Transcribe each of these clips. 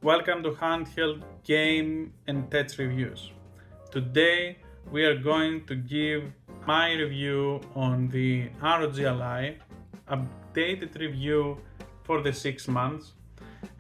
Welcome to Handheld Game and Tech Reviews. Today we are going to give my review on the ROG Ally, updated review for the 6 months.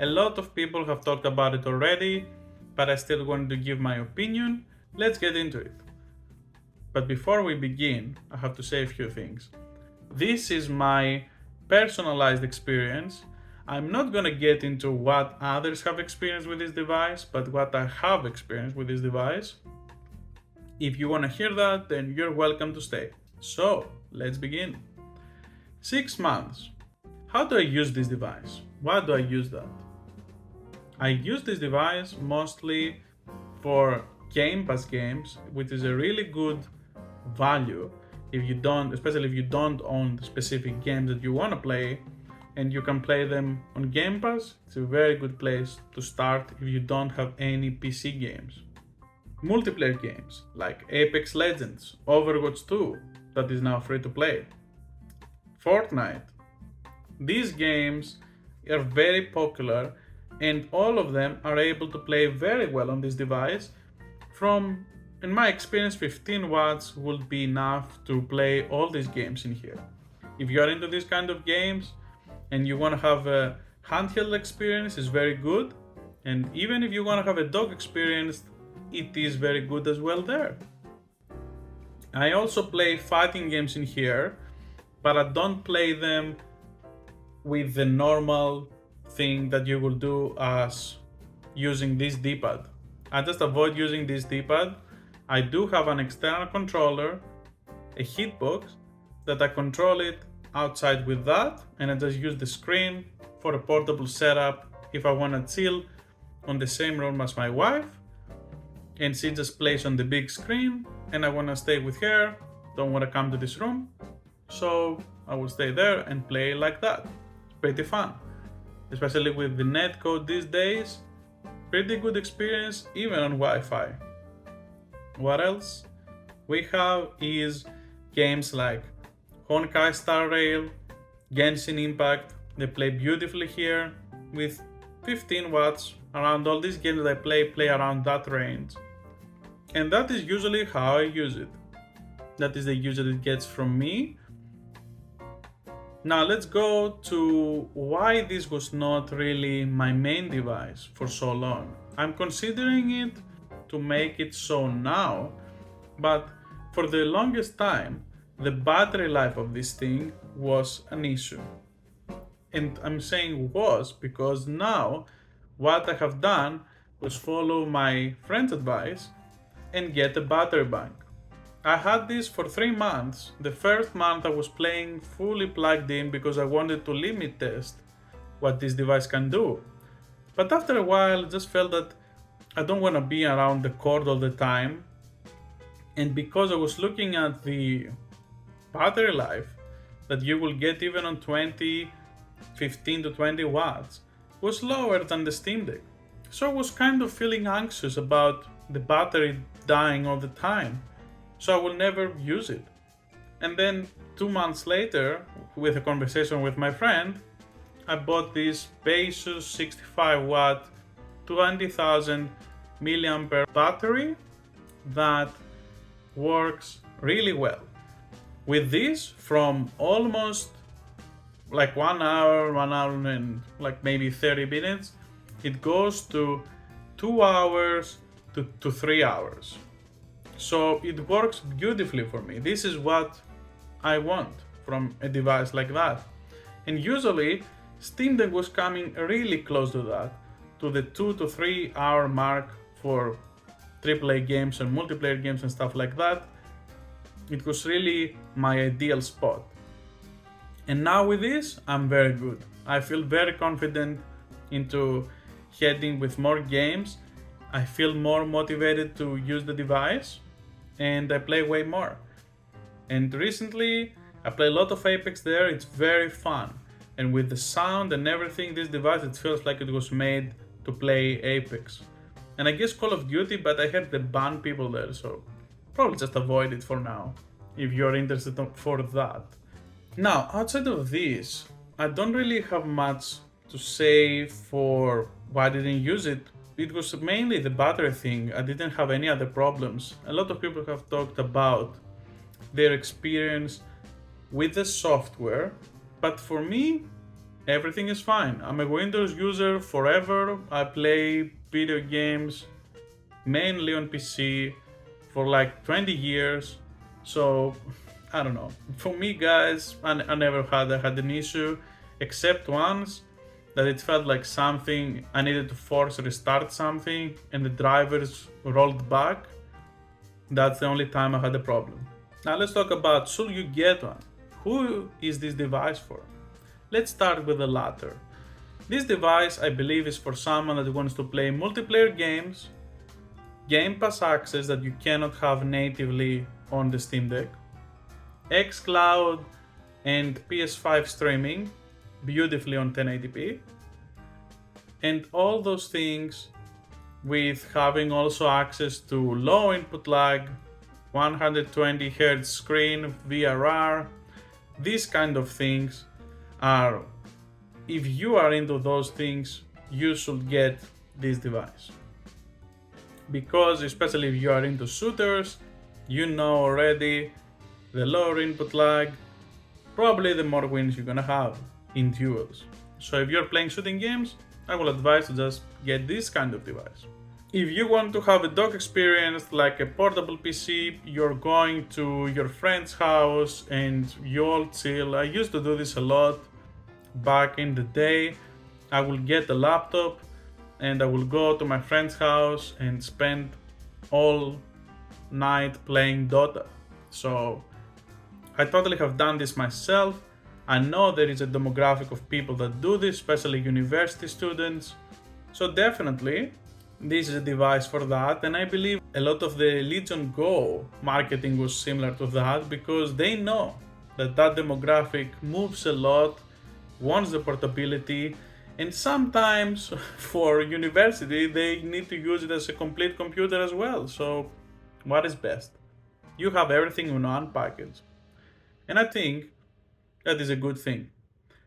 A lot of people have talked about it already, but I still want to give my opinion. Let's get into it. But before we begin, I have to say a few things. This is my personalized experience. I'm not gonna get into what others have experienced with this device, but what I have experienced with this device. If you wanna hear that, then you're welcome to stay. So, let's begin. 6 months. How do I use this device? Why do I use that? I use this device mostly for Game Pass games, which is a really good value if you don't, especially if you don't own the specific games that you want to play and you can play them on Game Pass. It's a very good place to start if you don't have any PC games. Multiplayer games like Apex Legends, Overwatch 2 that is now free to play, Fortnite. These games are very popular and all of them are able to play very well on this device. From, in my experience, 15 watts would be enough to play all these games in here. If you are into these kind of games and you want to have a handheld experience, it's very good. And even if you want to have a dock experience, it is very good as well there. I also play fighting games in here, but I don't play them with the normal thing that you will do as using this D-pad. I just avoid using this D-pad. I do have an external controller, a hitbox, that I control it outside with that, and I just use the screen for a portable setup if I want to chill on the same room as my wife, and she just plays on the big screen, and I want to stay with her, don't want to come to this room, so I will stay there and play like that. It's pretty fun, especially with the netcode these days. Pretty good experience even on Wi-Fi. What else we have is games like Honkai Star Rail, Genshin Impact. They play beautifully here with 15 watts. Around all these games that I play around that range. And that is usually how I use it. That is the use that it gets from me. Now let's go to why this was not really my main device for so long. I'm considering it to make it so now, but for the longest time, the battery life of this thing was an issue. And I'm saying was because now what I have done was follow my friend's advice and get a battery bank. I had this for 3 months. The first month I was playing fully plugged in because I wanted to limit test what this device can do. But after a while I just felt that I don't want to be around the cord all the time. And because I was looking at the battery life that you will get even on 15 to 20 watts was lower than the Steam Deck. So I was kind of feeling anxious about the battery dying all the time. So I will never use it. And then 2 months later, with a conversation with my friend, I bought this Asus 65 watt 20,000 milliampere battery that works really well. With this, from almost like 1 hour and like maybe 30 minutes, it goes to 2 hours to 3 hours. So it works beautifully for me. This is what I want from a device like that. And usually Steam Deck was coming really close to that, to the 2 to 3 hour mark for AAA games and multiplayer games and stuff like that. It was really my ideal spot. And now with this, I'm very good. I feel very confident into heading with more games. I feel more motivated to use the device and I play way more. And recently I play a lot of Apex there. It's very fun. And with the sound and everything, this device, it feels like it was made to play Apex. And I guess Call of Duty, but I heard they ban people there, so probably just avoid it for now if you're interested for that. Now, outside of this, I don't really have much to say for Why didn't I use it? It was mainly the battery thing. I didn't have any other problems. A lot of people have talked about their experience with the software, but for me, everything is fine. I'm a Windows user forever. I play video games mainly on PC for like 20 years. So I don't know. For me, guys, I never had an issue, except once that it felt like something I needed to force restart something and the drivers rolled back. That's the only time I had a problem. Now let's talk about, should you get one? Who is this device for? Let's start with the latter. This device, I believe, is for someone that wants to play multiplayer games, Game Pass access that you cannot have natively on the Steam Deck, xCloud and PS5 streaming beautifully on 1080p, and all those things with having also access to low input lag, 120Hz screen, VRR. These kind of things are, if you are into those things, you should get this device. Because especially if you are into shooters, you know already the lower input lag, probably the more wins you're gonna have in duels. So if you're playing shooting games, I will advise to just get this kind of device. If you want to have a dock experience like a portable PC, you're going to your friend's house and you all chill. I used to do this a lot back in the day. I will get a laptop and I will go to my friend's house and spend all night playing Dota. So I totally have done this myself. I know there is a demographic of people that do this, especially university students. So definitely, this is a device for that, and I believe a lot of the Legion Go marketing was similar to that because they know that that demographic moves a lot, wants the portability, and sometimes for university they need to use it as a complete computer as well. So what is best? You have everything in one package, and I think that is a good thing.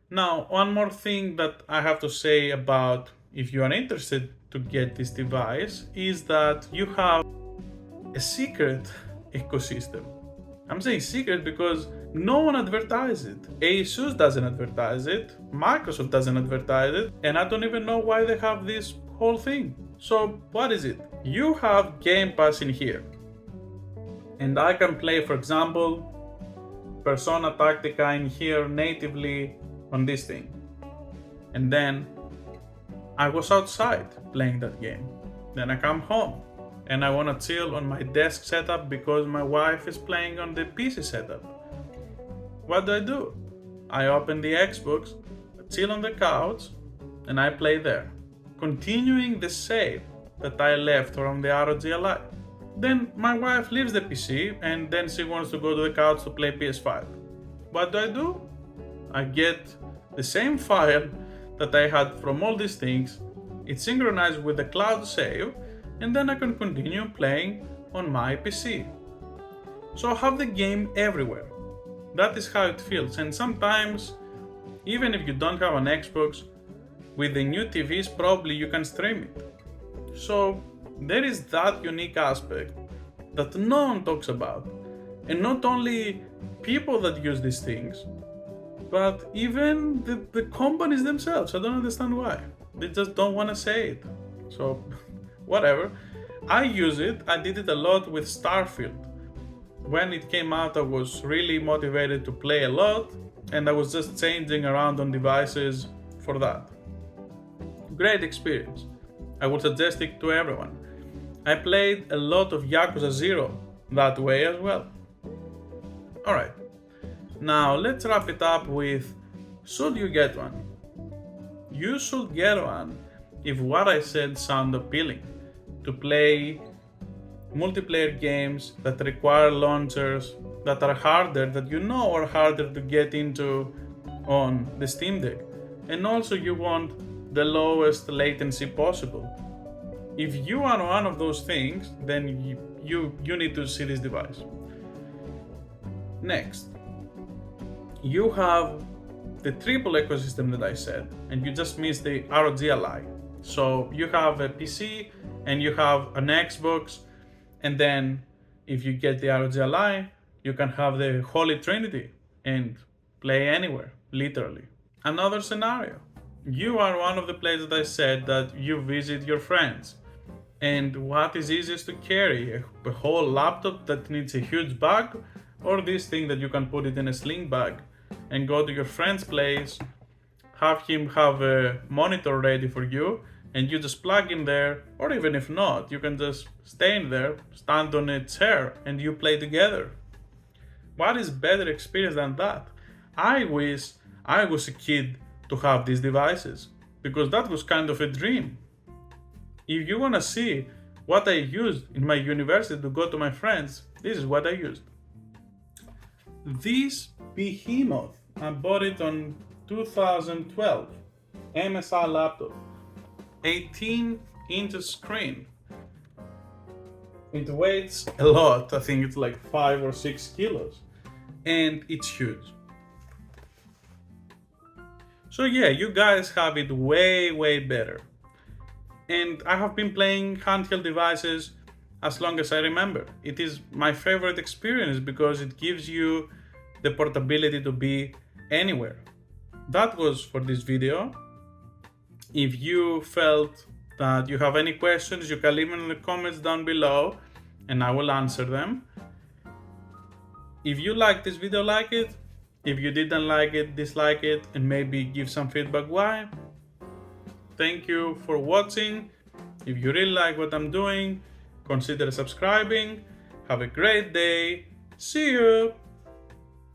Now, one more thing that I have to say about if you are interested to get this device is that you have a secret ecosystem. I'm saying secret because no one advertises it. Asus doesn't advertise it, Microsoft doesn't advertise it, and I don't even know why they have this whole thing. So what is it? You have Game Pass in here, and I can play, for example, Persona Tactica in here natively on this thing. And then I was outside playing that game. Then I come home and I wanna chill on my desk setup because my wife is playing on the PC setup. What do? I open the Xbox, chill on the couch, and I play there, continuing the save that I left from the ROG Ally. Then my wife leaves the PC and then she wants to go to the couch to play PS5. What do? I get the same file that I had from all these things, it's synchronized with the cloud save, and then I can continue playing on my PC. So I have the game everywhere. That is how it feels, and sometimes, even if you don't have an Xbox, with the new TVs probably you can stream it. So there is that unique aspect that no one talks about, and not only people that use these things, but even the companies themselves. I don't understand why. They just don't want to say it. So, whatever. I use it. I did it a lot with Starfield. When it came out, I was really motivated to play a lot, and I was just changing around on devices for that. Great experience. I would suggest it to everyone. I played a lot of Yakuza 0 that way as well. Alright. Now let's wrap it up with, should you get one? You should get one if what I said sound appealing. To play multiplayer games that require launchers that are harder, that you know are harder to get into on the Steam Deck. And also you want the lowest latency possible. If you are one of those things, then you need to see this device. Next, you have the triple ecosystem that I said, and you just missed the ROG Ally. So you have a PC and you have an Xbox, and then if you get the ROG Ally, you can have the Holy Trinity and play anywhere, literally. Another scenario. You are one of the players that I said that you visit your friends. And what is easiest to carry? A whole laptop that needs a huge bag, or this thing that you can put it in a sling bag and go to your friend's place, have him have a monitor ready for you, and you just plug in there, or even if not, you can just stay in there, stand on a chair, and you play together. What is better experience than that? I wish I was a kid to have these devices, because that was kind of a dream. If you wanna see what I used in my university to go to my friends, this is what I used. This behemoth, I bought it on 2012, MSI laptop, 18 inches screen. It weighs a lot, I think it's like 5 or 6 kilos, and it's huge. So yeah, you guys have it way better. And I have been playing handheld devices as long as I remember. It is my favorite experience because it gives you the portability to be anywhere. That was for this video. If you felt that you have any questions, you can leave them in the comments down below and I will answer them. If you liked this video, like it. If you didn't like it, dislike it, and maybe give some feedback why. Thank you for watching. If you really like what I'm doing, consider subscribing. Have a great day. See you!